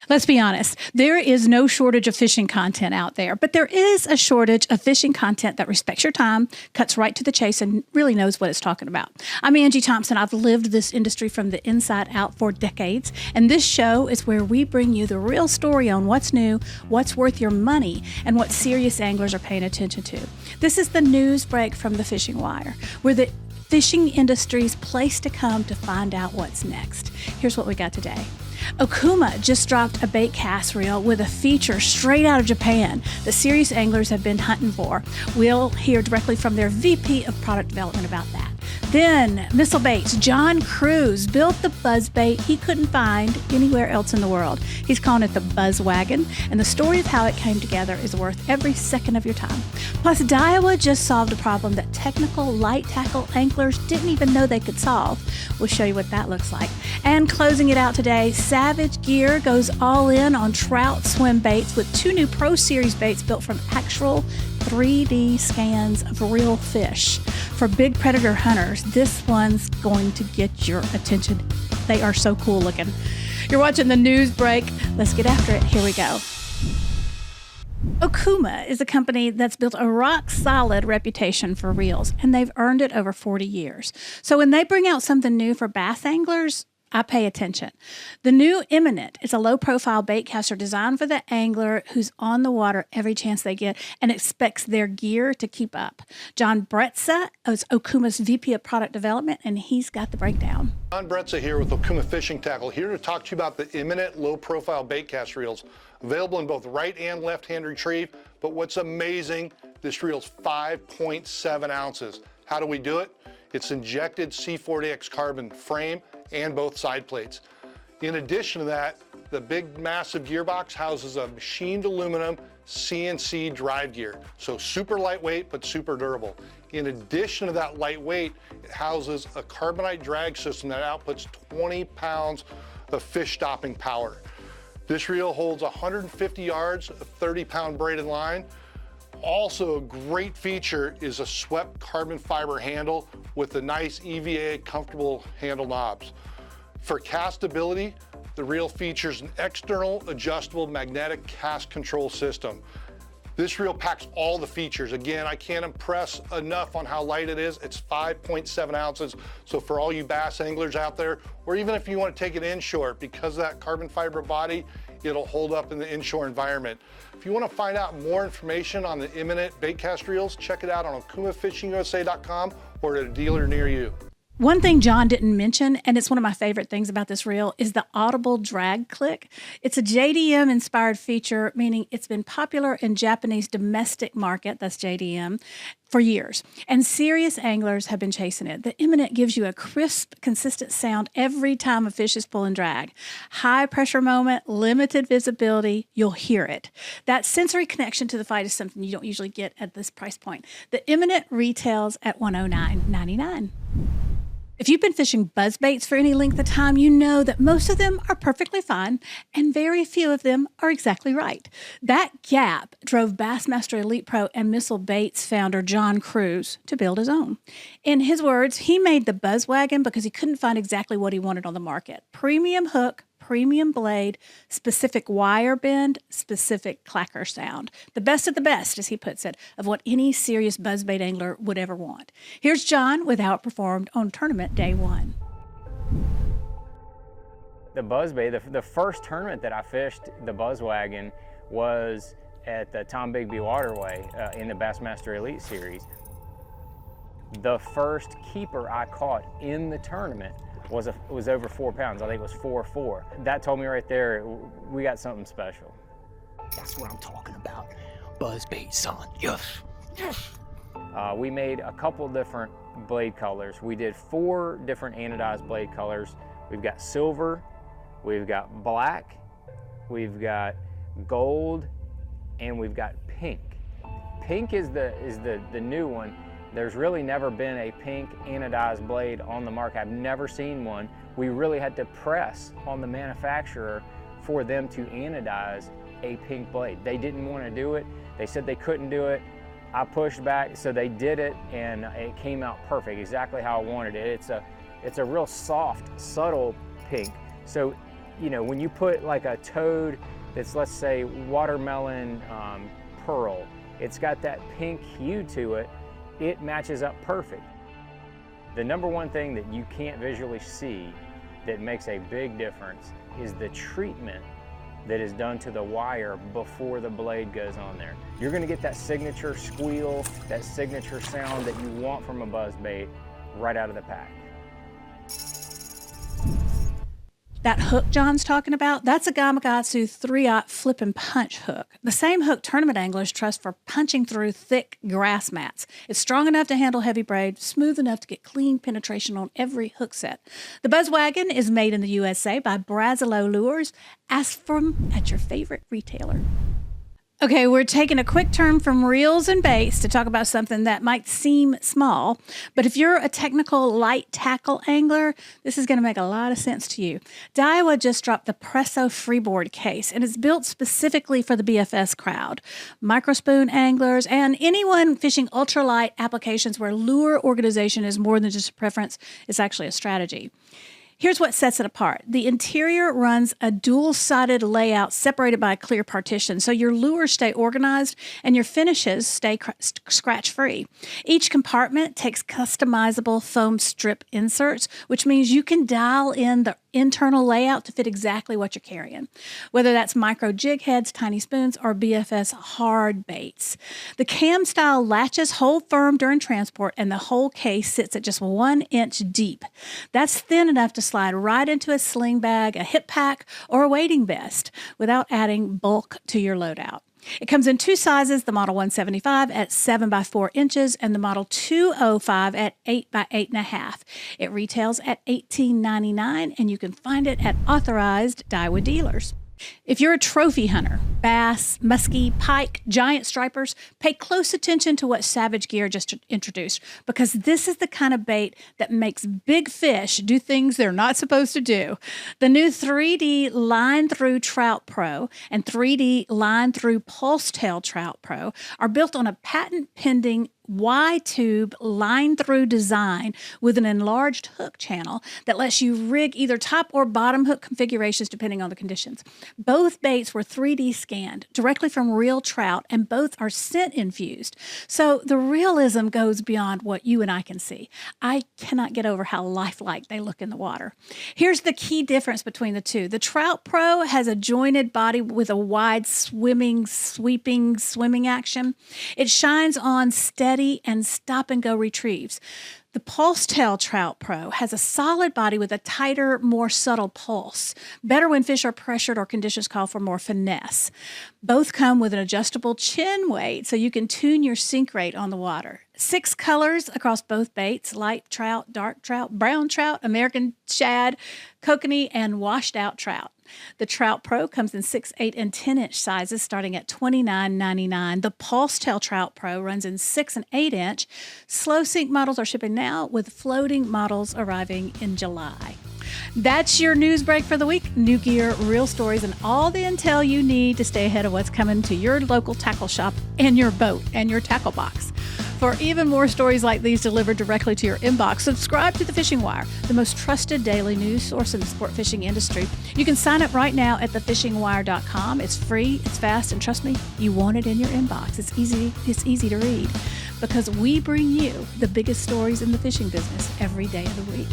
Let's be honest, there is no shortage of fishing content out there, but there is a shortage of fishing content that respects your time, cuts right to the chase, and really knows what it's talking about. I'm Angie Thompson. I've lived this industry from the inside out for decades, and this show is where we bring you the real story on what's new, what's worth your money, and what serious anglers are paying attention to. This is the news break from the Fishing Wire, where the fishing industry's place to come to find out what's next. Here's what we got today. Okuma just dropped a baitcast reel with a feature straight out of Japan that serious anglers have been hunting for. We'll hear directly from their VP of product development about that. Then, Missile Baits, John Cruz built the buzzbait he couldn't find anywhere else in the world. He's calling it the Buzz Wagon, and the story of how it came together is worth every second of your time. Plus, Daiwa just solved a problem that technical light tackle anglers didn't even know they could solve. We'll show you what that looks like. And closing it out today, Savage Gear goes all in on trout swim baits with 2 new Pro Series baits built from actual 3D scans of real fish. For big predator hunters, this one's going to get your attention. They are so cool looking. You're watching the news break. Let's get after it. Here we go. Okuma is a company that's built a rock-solid reputation for reels, and they've earned it over 40 years. So when they bring out something new for bass anglers, I pay attention. The new Iminent is a low-profile baitcaster designed for the angler who's on the water every chance they get and expects their gear to keep up. John Bretza is Okuma's VP of Product Development, and he's got the breakdown. John Bretza here with Okuma Fishing Tackle, here to talk to you about the Iminent low-profile baitcast reels, available in both right and left-hand retrieve. But what's amazing, this reel's 5.7 ounces. How do we do it? It's injected C40X carbon frame and both side plates. In addition to that, the big massive gearbox houses a machined aluminum CNC drive gear. So super lightweight, but super durable. In addition to that lightweight, it houses a carbonite drag system that outputs 20 pounds of fish stopping power. This reel holds 150 yards of 30-pound braided line. Also, a great feature is a swept carbon fiber handle with the nice EVA comfortable handle knobs. For castability, the reel features an external adjustable magnetic cast control system. This reel packs all the features. Again, I can't impress enough on how light it is. It's 5.7 ounces. So for all you bass anglers out there, or even if you want to take it inshore, because of that carbon fiber body, it'll hold up in the inshore environment. If you want to find out more information on the Iminent baitcast reels, check it out on okumafishingusa.com or at a dealer near you. One thing John didn't mention, and it's one of my favorite things about this reel, is the audible drag click. It's a JDM-inspired feature, meaning it's been popular in Japanese domestic market, that's JDM, for years. And serious anglers have been chasing it. The Iminent gives you a crisp, consistent sound every time a fish is pulling drag. High pressure moment, limited visibility, you'll hear it. That sensory connection to the fight is something you don't usually get at this price point. The Iminent retails at $109.99. If you've been fishing buzzbaits for any length of time, you know that most of them are perfectly fine and very few of them are exactly right. That gap drove Bassmaster Elite Pro and Missile Baits founder John Cruz to build his own. In his words, he made the Buzz Wagon because he couldn't find exactly what he wanted on the market. Premium hook, premium blade, specific wire bend, specific clacker sound. The best of the best, as he puts it, of what any serious buzzbait angler would ever want. Here's John with how it performed on tournament day 1. The buzzbait, the first tournament that I fished the Buzz Wagon was at the Tom Bigby Waterway in the Bassmaster Elite Series. The first keeper I caught in the tournament was over 4 pounds. I think it was 4.4. That told me right there, we got something special. That's what I'm talking about. Buzzbait, son. Yes. Yes. We made a couple different blade colors. We did 4 different anodized blade colors. We've got silver, we've got black, we've got gold, and we've got pink. Pink is the new one. There's really never been a pink anodized blade on the market. I've never seen one. We really had to press on the manufacturer for them to anodize a pink blade. They didn't want to do it. They said they couldn't do it. I pushed back, so they did it, and it came out perfect, exactly how I wanted it. It's a real soft, subtle pink. So you know, when you put like a toad that's, let's say, watermelon pearl, it's got that pink hue to it, it matches up perfect. The number one thing that you can't visually see that makes a big difference is the treatment that is done to the wire before the blade goes on there. You're gonna get that signature squeal, that signature sound that you want from a buzzbait right out of the pack. That hook John's talking about, that's a Gamakatsu 3/0 flip and punch hook. The same hook tournament anglers trust for punching through thick grass mats. It's strong enough to handle heavy braid, smooth enough to get clean penetration on every hook set. The Buzz Wagon is made in the USA by Brazilo Lures. Ask for them at your favorite retailer. Okay, we're taking a quick turn from reels and baits to talk about something that might seem small, but if you're a technical light tackle angler, this is going to make a lot of sense to you. Daiwa just dropped the Presso freeboard case, and it's built specifically for the BFS crowd, microspoon anglers, and anyone fishing ultralight applications where lure organization is more than just a preference, it's actually a strategy. Here's what sets it apart. The interior runs a dual-sided layout separated by a clear partition, so your lures stay organized and your finishes stay scratch-free. Each compartment takes customizable foam strip inserts, which means you can dial in the internal layout to fit exactly what you're carrying, whether that's micro jig heads, tiny spoons, or BFS hard baits. The cam style latches hold firm during transport, and the whole case sits at just 1 inch deep. That's thin enough to slide right into a sling bag, a hip pack, or a wading vest without adding bulk to your loadout. It comes in two sizes, the Model 175 at 7 by 4 inches and the Model 205 at 8 by 8.5. It retails at $18.99 and you can find it at authorized Daiwa dealers. If you're a trophy hunter, bass, muskie, pike, giant stripers, pay close attention to what Savage Gear just introduced, because this is the kind of bait that makes big fish do things they're not supposed to do. The new 3D Line Through Trout Pro and 3D Line Through Pulse Tail Trout Pro are built on a patent-pending Y-tube line-through design with an enlarged hook channel that lets you rig either top or bottom hook configurations depending on the conditions. Both baits were 3D scanned directly from real trout, and both are scent infused. So the realism goes beyond what you and I can see. I cannot get over how lifelike they look in the water. Here's the key difference between the two. The Trout Pro has a jointed body with a wide sweeping swimming action. It shines on steady and stop-and-go retrieves. The Pulse Tail Trout Pro has a solid body with a tighter, more subtle pulse. Better when fish are pressured or conditions call for more finesse. Both come with an adjustable chin weight so you can tune your sink rate on the water. 6 colors across both baits: light trout, dark trout, brown trout, American shad, kokanee, and washed out trout. The Trout Pro comes in 6, 8, and 10-inch sizes starting at $29.99. The Pulse Tail Trout Pro runs in 6 and 8-inch. Slow sink models are shipping now, with floating models arriving in July. That's your news break for the week. New gear, real stories, and all the intel you need to stay ahead of what's coming to your local tackle shop and your boat and your tackle box. For even more stories like these delivered directly to your inbox, subscribe to The Fishing Wire, the most trusted daily news source in the sport fishing industry. You can sign up right now at thefishingwire.com. It's free, it's fast, and trust me, you want it in your inbox. It's easy to read, because we bring you the biggest stories in the fishing business every day of the week.